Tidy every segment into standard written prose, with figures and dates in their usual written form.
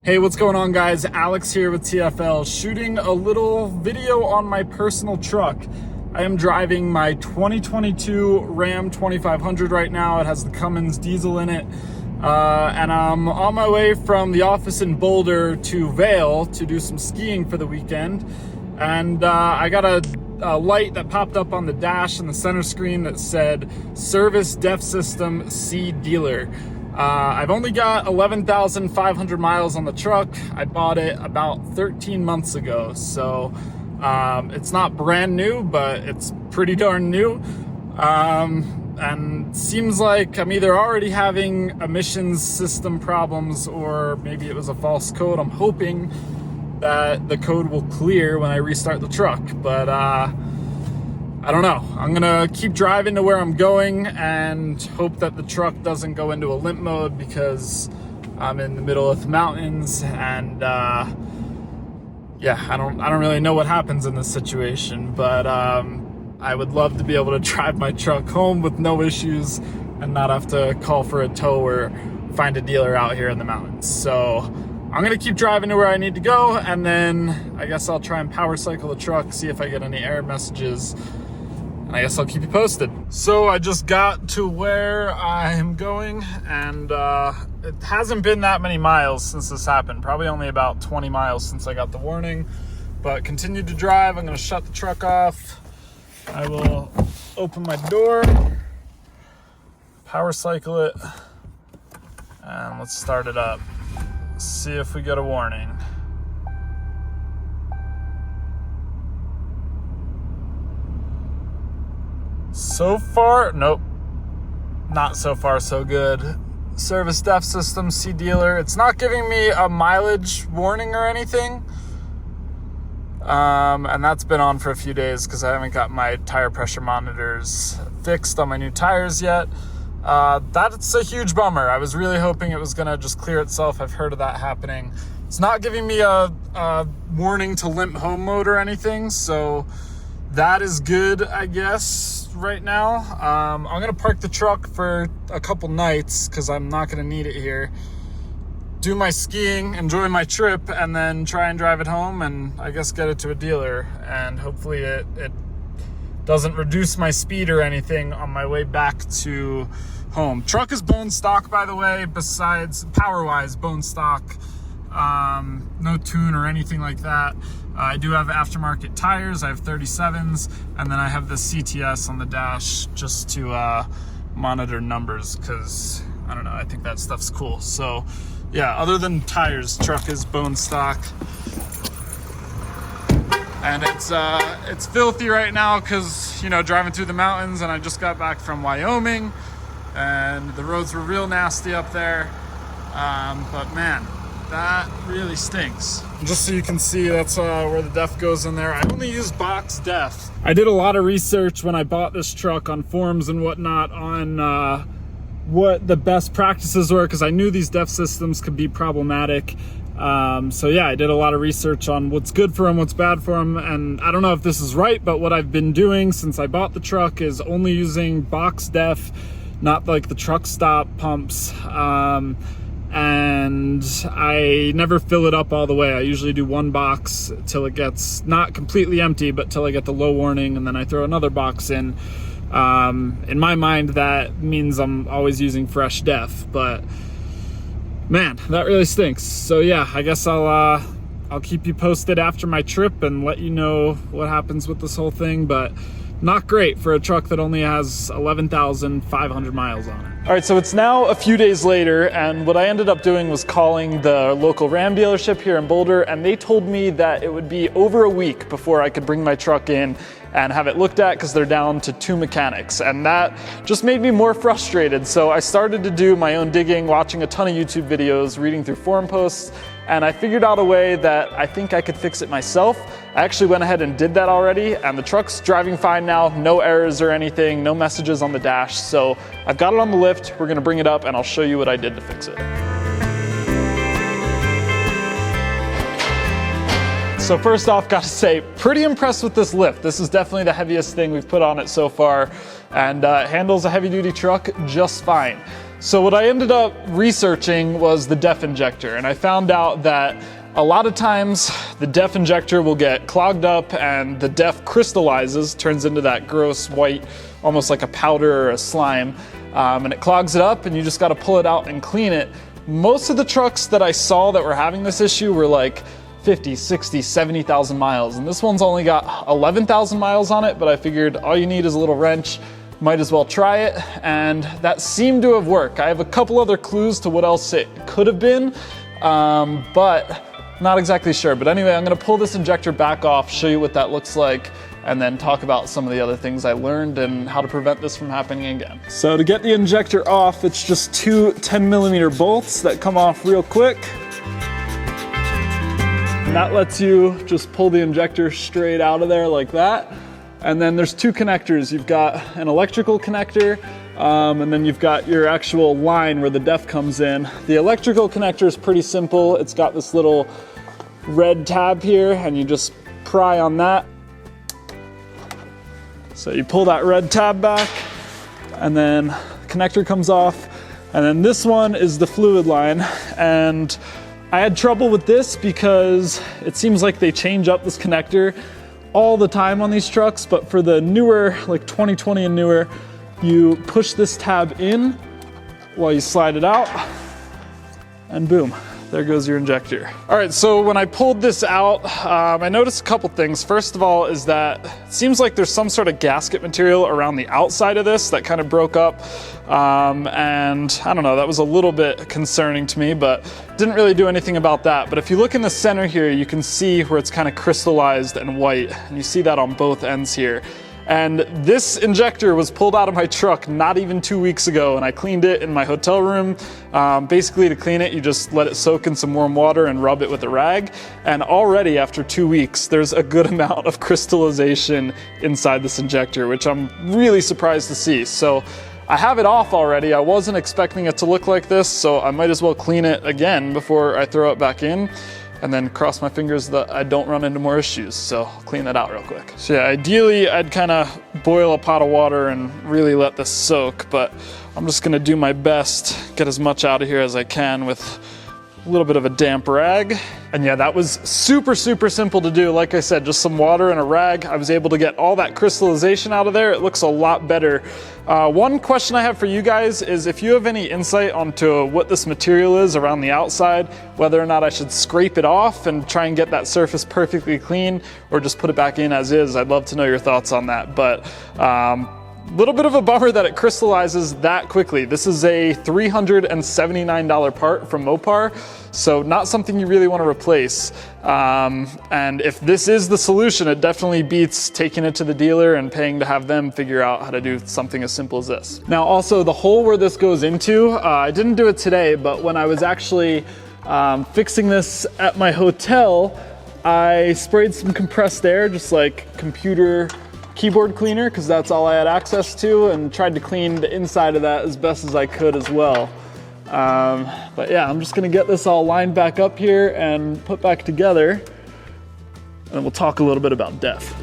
Hey, what's going on, guys? Alex here with TFL, shooting a little video on my personal truck. I am driving my 2022 Ram 2500 right now. It has the Cummins diesel in it. And I'm on my way from the office in Boulder to Vail to do some skiing for the weekend. And I got a light that popped up on the dash in the center screen that said Service Def System C Dealer. I've only got 11,500 miles on the truck. I bought it about 13 months ago, so it's not brand new, but it's pretty darn new. And seems like I'm either already having emissions system problems or maybe it was a false code. I'm hoping that the code will clear when I restart the truck, but I don't know. I'm gonna keep driving to where I'm going and hope that the truck doesn't go into a limp mode because I'm in the middle of the mountains and yeah, I don't really know what happens in this situation, but I would love to be able to drive my truck home with no issues and not have to call for a tow or find a dealer out here in the mountains. So I'm gonna keep driving to where I need to go, and then I guess I'll try and power cycle the truck, see if I get any error messages, and I guess I'll keep you posted. So I just got to where I'm going, and it hasn't been that many miles since this happened. Probably only about 20 miles since I got the warning, but continued to drive. I'm gonna shut the truck off. I will open my door, power cycle it, and let's start it up. See if we get a warning. So far, nope. Not so far so good. Service Def System C Dealer. It's not giving me a mileage warning or anything. And that's been on for a few days because I haven't got my tire pressure monitors fixed on my new tires yet. That's a huge bummer. I was really hoping it was gonna just clear itself. I've heard of that happening. It's not giving me a warning to limp home mode or anything, so that is good, I guess, right now. I'm gonna park the truck for a couple nights because I'm not gonna need it here. Do my skiing, enjoy my trip, and then try and drive it home and I guess get it to a dealer, and hopefully it doesn't reduce my speed or anything on my way back to home. Truck is bone stock, by the way, besides power-wise bone stock. No tune or anything like that. I do have aftermarket tires. I have 37s, and then I have the CTS on the dash just to monitor numbers because, I don't know, I think that stuff's cool. So yeah, other than tires, truck is bone stock. And it's filthy right now because, you know, driving through the mountains, and I just got back from Wyoming and the roads were real nasty up there. But man, that really stinks. Just so you can see, that's where the def goes in there. I only use box def. I did a lot of research when I bought this truck on forums and whatnot on what the best practices were because I knew these def systems could be problematic. So yeah, I did a lot of research on what's good for them, what's bad for them, and I don't know if this is right, but what I've been doing since I bought the truck is only using box def, not like the truck stop pumps, and I never fill it up all the way. I usually do one box till it gets not completely empty, but till I get the low warning, and then I throw another box in. In my mind, that means I'm always using fresh def, but man, that really stinks. So yeah, I guess I'll keep you posted after my trip and let you know what happens with this whole thing, but not great for a truck that only has 11,500 miles on it. All right, so it's now a few days later, and what I ended up doing was calling the local Ram dealership here in Boulder, and they told me that it would be over a week before I could bring my truck in and have it looked at because they're down to 2 mechanics, and that just made me more frustrated. So I started to do my own digging, watching a ton of YouTube videos, reading through forum posts, and I figured out a way that I think I could fix it myself. I actually went ahead and did that already, and the truck's driving fine now, no errors or anything, no messages on the dash. So I've got it on the lift, we're gonna bring it up and I'll show you what I did to fix it. So first off, gotta say, pretty impressed with this lift. This is definitely the heaviest thing we've put on it so far, and handles a heavy duty truck just fine. So what I ended up researching was the DEF injector, and I found out that a lot of times the DEF injector will get clogged up and the DEF crystallizes, turns into that gross white, almost like a powder or a slime, and it clogs it up and you just got to pull it out and clean it. Most of the trucks that I saw that were having this issue were like 50, 60, 70,000 miles, and this one's only got 11,000 miles on it, but I figured all you need is a little wrench. Might as well try it, and that seemed to have worked. I have a couple other clues to what else it could have been, but not exactly sure. But anyway, I'm gonna pull this injector back off, show you what that looks like, and then talk about some of the other things I learned and how to prevent this from happening again. So to get the injector off, it's just two 10mm bolts that come off real quick. And that lets you just pull the injector straight out of there like that. And then there's two connectors. You've got an electrical connector, and then you've got your actual line where the DEF comes in. The electrical connector is pretty simple. It's got this little red tab here, and you just pry on that. So you pull that red tab back, and then the connector comes off. And then this one is the fluid line. And I had trouble with this because it seems like they change up this connector all the time on these trucks, but for the newer, like 2020 and newer, you push this tab in while you slide it out, and boom, there goes your injector. All right, so when I pulled this out, I noticed a couple things. First of all is that it seems like there's some sort of gasket material around the outside of this that kind of broke up. And I don't know, that was a little bit concerning to me, but didn't really do anything about that. But if you look in the center here, you can see where it's kind of crystallized and white, and you see that on both ends here. And this injector was pulled out of my truck not even 2 weeks ago, and I cleaned it in my hotel room. Basically, to clean it, you just let it soak in some warm water and rub it with a rag. And already after 2 weeks, there's a good amount of crystallization inside this injector, which I'm really surprised to see. So I have it off already. I wasn't expecting it to look like this, so I might as well clean it again before I throw it back in. And then cross my fingers that I don't run into more issues. So I'll clean that out real quick. So yeah, ideally I'd kind of boil a pot of water and really let this soak, but I'm just gonna do my best, get as much out of here as I can with a little bit of a damp rag. And yeah, that was super, super simple to do. Like I said, just some water and a rag. I was able to get all that crystallization out of there. It looks a lot better. One question I have for you guys is if you have any insight onto what this material is around the outside, whether or not I should scrape it off and try and get that surface perfectly clean, or just put it back in as is. I'd love to know your thoughts on that. But little bit of a bummer that it crystallizes that quickly. This is a $379 part from Mopar, so not something you really want to replace. And if this is the solution, it definitely beats taking it to the dealer and paying to have them figure out how to do something as simple as this. Now also, the hole where this goes into, I didn't do it today, but when I was actually fixing this at my hotel, I sprayed some compressed air, just like computer keyboard cleaner, because that's all I had access to, and tried to clean the inside of that as best as I could as well. But yeah, I'm just gonna get this all lined back up here and put back together, and we'll talk a little bit about DEF.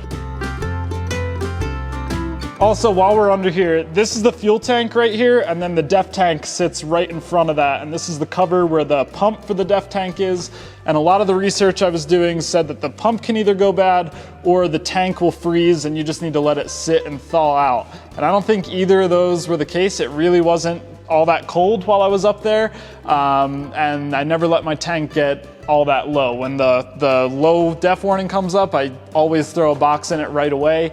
Also, while we're under here, this is the fuel tank right here, and then the DEF tank sits right in front of that, and this is the cover where the pump for the DEF tank is. And a lot of the research I was doing said that the pump can either go bad or the tank will freeze and you just need to let it sit and thaw out. And I don't think either of those were the case. It really wasn't all that cold while I was up there, and I never let my tank get all that low. When the low DEF warning comes up, I always throw a box in it right away,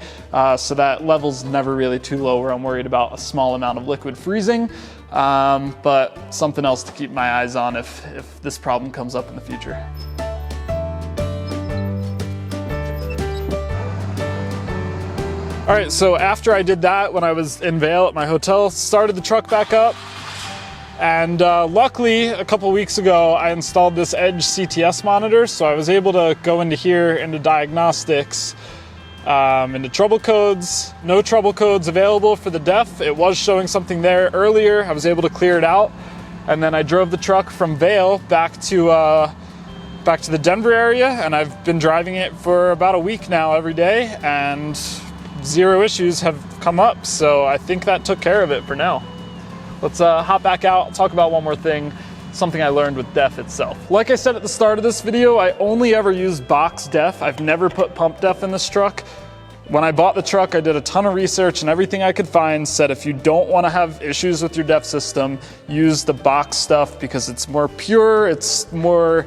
so that level's never really too low where I'm worried about a small amount of liquid freezing, but something else to keep my eyes on if this problem comes up in the future. All right, so after I did that, when I was in Vail at my hotel, started the truck back up. And luckily, a couple weeks ago, I installed this Edge CTS monitor, so I was able to go into here, into diagnostics, into trouble codes. No trouble codes available for the DEF. It was showing something there earlier. I was able to clear it out. And then I drove the truck from Vail back to the Denver area, and I've been driving it for about a week now every day, and zero issues have come up, so I think that took care of it for now. Let's hop back out and talk about one more thing, something I learned with DEF itself. Like I said at the start of this video, I only ever used box DEF. I've never put pump DEF in this truck. When I bought the truck, I did a ton of research, and everything I could find said if you don't want to have issues with your DEF system, use the box stuff because it's more pure, it's more,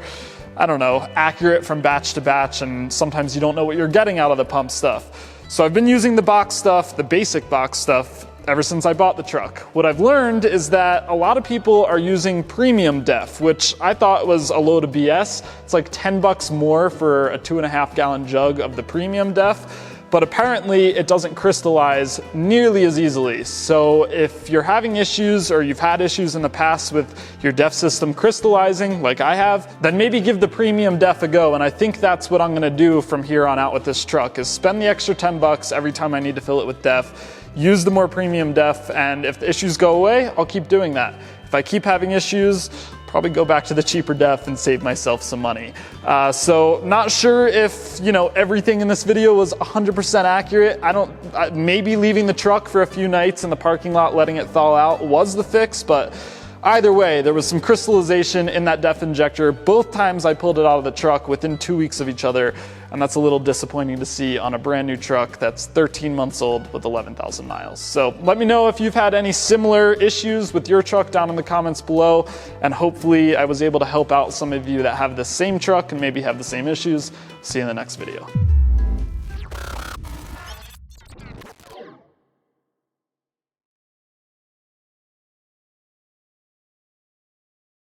I don't know, accurate from batch to batch, and sometimes you don't know what you're getting out of the pump stuff. So I've been using the box stuff, the basic box stuff, ever since I bought the truck. What I've learned is that a lot of people are using premium DEF, which I thought was a load of BS. It's like 10 bucks more for a 2.5 gallon jug of the premium DEF. But apparently it doesn't crystallize nearly as easily. So if you're having issues or you've had issues in the past with your DEF system crystallizing, like I have, then maybe give the premium DEF a go. And I think that's what I'm gonna do from here on out with this truck, is spend the extra 10 bucks every time I need to fill it with DEF, use the more premium DEF, and if the issues go away, I'll keep doing that. If I keep having issues, probably go back to the cheaper DEF and save myself some money. So not sure if, you know, everything in this video was 100% accurate. Maybe leaving the truck for a few nights in the parking lot, letting it thaw out was the fix, but either way, there was some crystallization in that DEF injector. Both times I pulled it out of the truck within 2 weeks of each other, and that's a little disappointing to see on a brand new truck that's 13 months old with 11,000 miles. So let me know if you've had any similar issues with your truck down in the comments below, and hopefully I was able to help out some of you that have the same truck and maybe have the same issues. See you in the next video.